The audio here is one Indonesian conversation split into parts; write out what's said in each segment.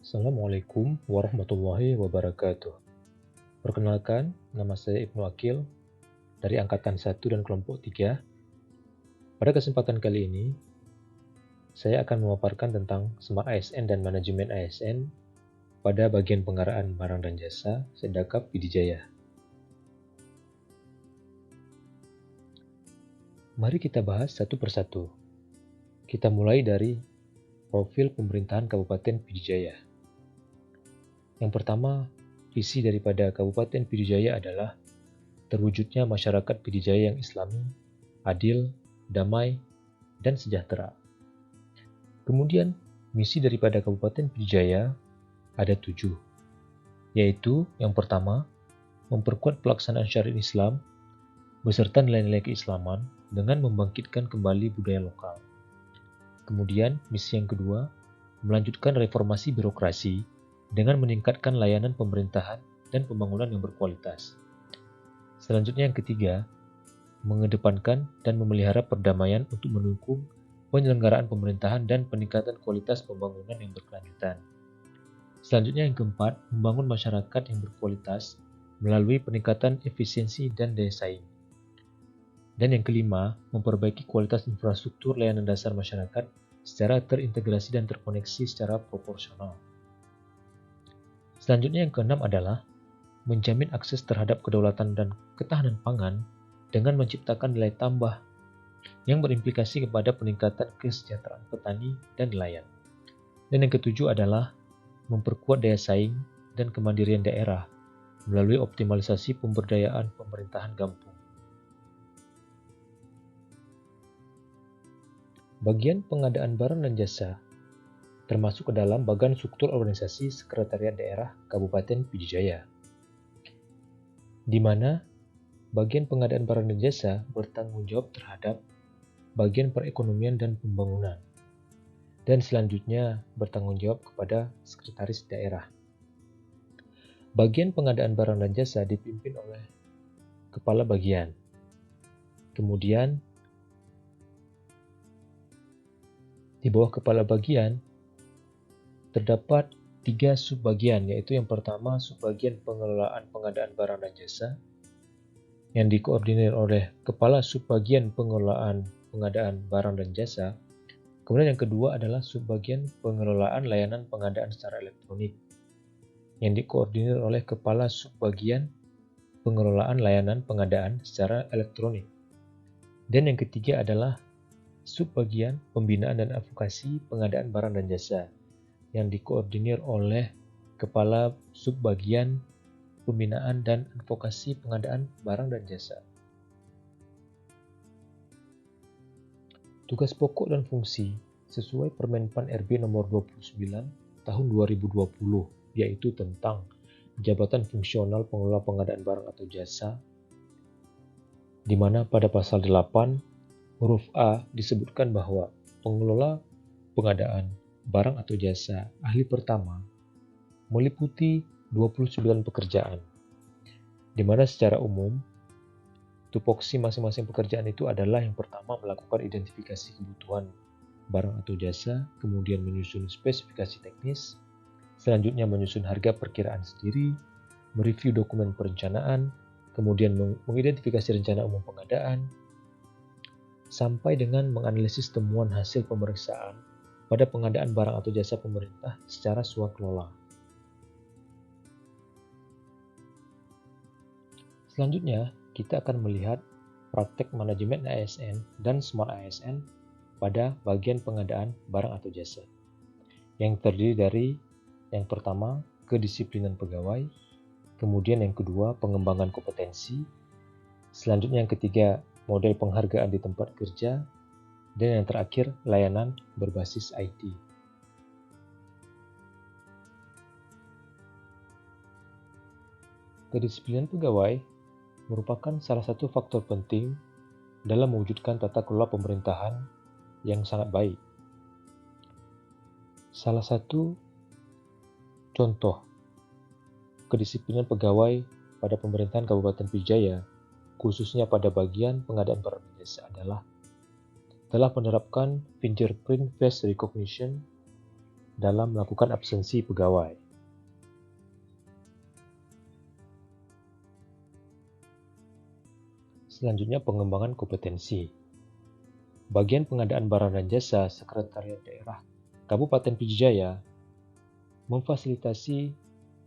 Assalamualaikum warahmatullahi wabarakatuh. Perkenalkan, nama saya Ibnu Akil dari Angkatan 1 dan Kelompok 3. Pada kesempatan kali ini, saya akan memaparkan tentang Smart ASN dan Manajemen ASN pada bagian pengaraan barang dan jasa Sedakap Pidijaya. Mari kita bahas satu persatu. Kita mulai dari profil pemerintahan Kabupaten Pidijaya. Yang pertama, visi daripada Kabupaten Pidijaya adalah terwujudnya masyarakat Pidijaya yang Islami, adil, damai, dan sejahtera. Kemudian, misi daripada Kabupaten Pidijaya ada 7, yaitu yang pertama, memperkuat pelaksanaan syariat Islam beserta nilai-nilai keislaman dengan membangkitkan kembali budaya lokal. Kemudian, misi yang kedua, melanjutkan reformasi birokrasi dengan meningkatkan layanan pemerintahan dan pembangunan yang berkualitas. Selanjutnya yang ketiga, mengedepankan dan memelihara perdamaian untuk mendukung penyelenggaraan pemerintahan dan peningkatan kualitas pembangunan yang berkelanjutan. Selanjutnya yang keempat, membangun masyarakat yang berkualitas melalui peningkatan efisiensi dan daya saing. Dan yang kelima, memperbaiki kualitas infrastruktur layanan dasar masyarakat secara terintegrasi dan terkoneksi secara proporsional. Selanjutnya yang keenam adalah menjamin akses terhadap kedaulatan dan ketahanan pangan dengan menciptakan nilai tambah yang berimplikasi kepada peningkatan kesejahteraan petani dan nelayan. Dan yang ketujuh adalah memperkuat daya saing dan kemandirian daerah melalui optimalisasi pemberdayaan pemerintahan kampung. Bagian pengadaan barang dan jasa termasuk ke dalam bagian struktur organisasi Sekretariat Daerah Kabupaten Pidijaya, di mana bagian pengadaan barang dan jasa bertanggung jawab terhadap bagian perekonomian dan pembangunan, dan selanjutnya bertanggung jawab kepada Sekretaris Daerah. Bagian pengadaan barang dan jasa dipimpin oleh Kepala Bagian. Kemudian, di bawah Kepala Bagian terdapat 3 subbagian, yaitu yang pertama subbagian pengelolaan pengadaan barang dan jasa yang dikoordinir oleh Kepala Subbagian Pengelolaan Pengadaan Barang dan Jasa. Kemudian yang kedua adalah subbagian pengelolaan layanan pengadaan secara elektronik yang dikoordinir oleh Kepala Subbagian Pengelolaan Layanan Pengadaan secara elektronik. Dan yang ketiga adalah subbagian pembinaan dan advokasi pengadaan barang dan jasa yang dikoordinir oleh Kepala Subbagian Pembinaan dan Advokasi Pengadaan Barang dan Jasa. Tugas pokok dan fungsi sesuai Permenpan RB nomor 29 tahun 2020, yaitu tentang Jabatan Fungsional Pengelola Pengadaan Barang atau Jasa, di mana pada pasal 8 huruf A disebutkan bahwa pengelola pengadaan barang atau jasa ahli pertama meliputi 29 pekerjaan, di mana secara umum tupoksi masing-masing pekerjaan itu adalah yang pertama melakukan identifikasi kebutuhan barang atau jasa, kemudian menyusun spesifikasi teknis, selanjutnya menyusun harga perkiraan sendiri, mereview dokumen perencanaan, kemudian mengidentifikasi rencana umum pengadaan, sampai dengan menganalisis temuan hasil pemeriksaan pada pengadaan barang atau jasa pemerintah secara swakelola. Selanjutnya, kita akan melihat praktek manajemen ASN dan Smart ASN pada bagian pengadaan barang atau jasa, yang terdiri dari yang pertama, kedisiplinan pegawai, kemudian yang kedua, pengembangan kompetensi, selanjutnya yang ketiga, model penghargaan di tempat kerja, dan yang terakhir, layanan berbasis IT. Kedisiplinan pegawai merupakan salah satu faktor penting dalam mewujudkan tata kelola pemerintahan yang sangat baik. Salah satu contoh kedisiplinan pegawai pada pemerintahan Kabupaten Pidijaya, khususnya pada bagian pengadaan barang dan jasa adalah telah menerapkan fingerprint face recognition dalam melakukan absensi pegawai. Selanjutnya, pengembangan kompetensi. Bagian pengadaan barang dan jasa Sekretariat Daerah Kabupaten Pidijaya memfasilitasi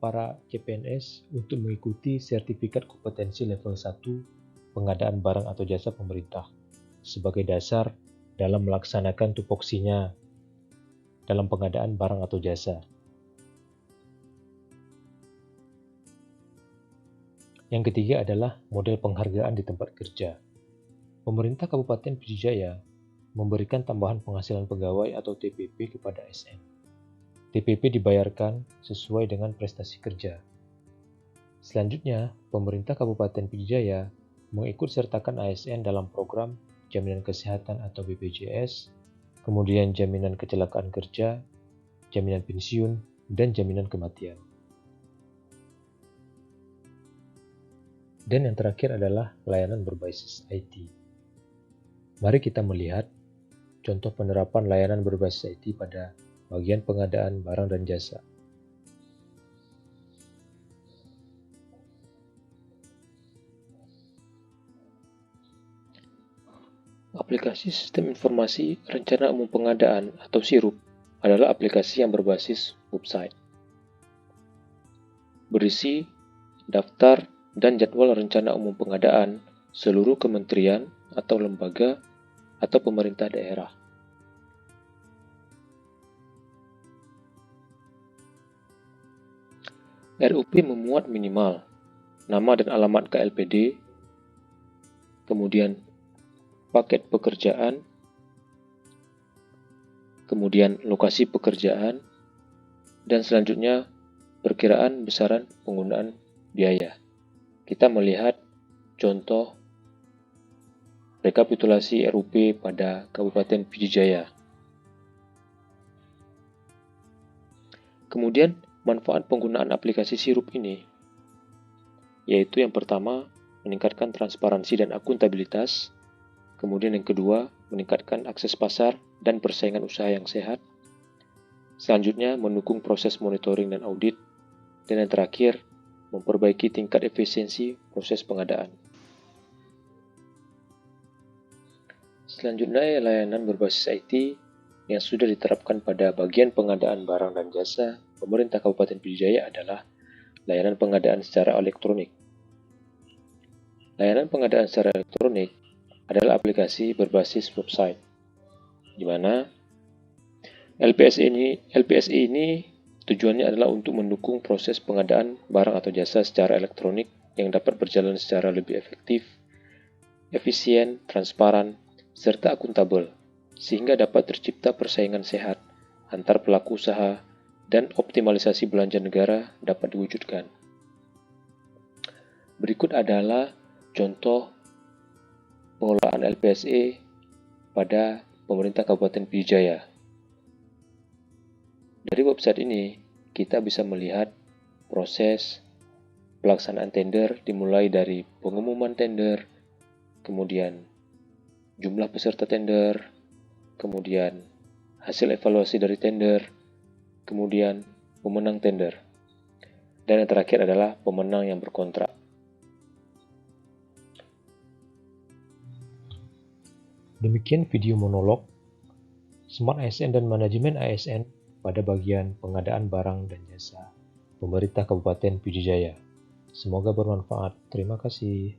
para CPNS untuk mengikuti sertifikat kompetensi level 1 pengadaan barang atau jasa pemerintah sebagai dasar dalam melaksanakan tupoksinya dalam pengadaan barang atau jasa. Yang ketiga adalah model penghargaan di tempat kerja. Pemerintah Kabupaten Pidijaya memberikan tambahan penghasilan pegawai atau TPP kepada ASN. TPP dibayarkan sesuai dengan prestasi kerja. Selanjutnya, pemerintah Kabupaten Pidijaya mengikut sertakan ASN dalam program jaminan kesehatan atau BPJS, kemudian jaminan kecelakaan kerja, jaminan pensiun, dan jaminan kematian. Dan yang terakhir adalah layanan berbasis IT. Mari kita melihat contoh penerapan layanan berbasis IT pada bagian pengadaan barang dan jasa. Aplikasi Sistem Informasi Rencana Umum Pengadaan atau SIRUP adalah aplikasi yang berbasis website. Berisi daftar dan jadwal rencana umum pengadaan seluruh kementerian atau lembaga atau pemerintah daerah. RUP memuat minimal nama dan alamat KLPD, kemudian paket pekerjaan, kemudian lokasi pekerjaan, dan selanjutnya perkiraan besaran penggunaan biaya. Kita melihat contoh rekapitulasi RUP pada Kabupaten Pidijaya. Kemudian manfaat penggunaan aplikasi SIRUP ini, yaitu yang pertama, meningkatkan transparansi dan akuntabilitas. Kemudian yang kedua, meningkatkan akses pasar dan persaingan usaha yang sehat. Selanjutnya, mendukung proses monitoring dan audit. Dan yang terakhir, memperbaiki tingkat efisiensi proses pengadaan. Selanjutnya, layanan berbasis IT yang sudah diterapkan pada bagian pengadaan barang dan jasa pemerintah Kabupaten Pidijaya adalah layanan pengadaan secara elektronik. Layanan pengadaan secara elektronik adalah aplikasi berbasis website, di mana LPSI ini tujuannya adalah untuk mendukung proses pengadaan barang atau jasa secara elektronik yang dapat berjalan secara lebih efektif, efisien, transparan, serta akuntabel, sehingga dapat tercipta persaingan sehat antar pelaku usaha dan optimalisasi belanja negara dapat diwujudkan. Berikut adalah contoh pengelolaan LPSI pada pemerintah Kabupaten Pidijaya. Dari website ini, kita bisa melihat proses pelaksanaan tender dimulai dari pengumuman tender, kemudian jumlah peserta tender, kemudian hasil evaluasi dari tender, kemudian pemenang tender, dan yang terakhir adalah pemenang yang berkontrak. Demikian video monolog Smart ASN dan Manajemen ASN pada bagian pengadaan barang dan jasa pemerintah Kabupaten Pidijaya. Semoga bermanfaat. Terima kasih.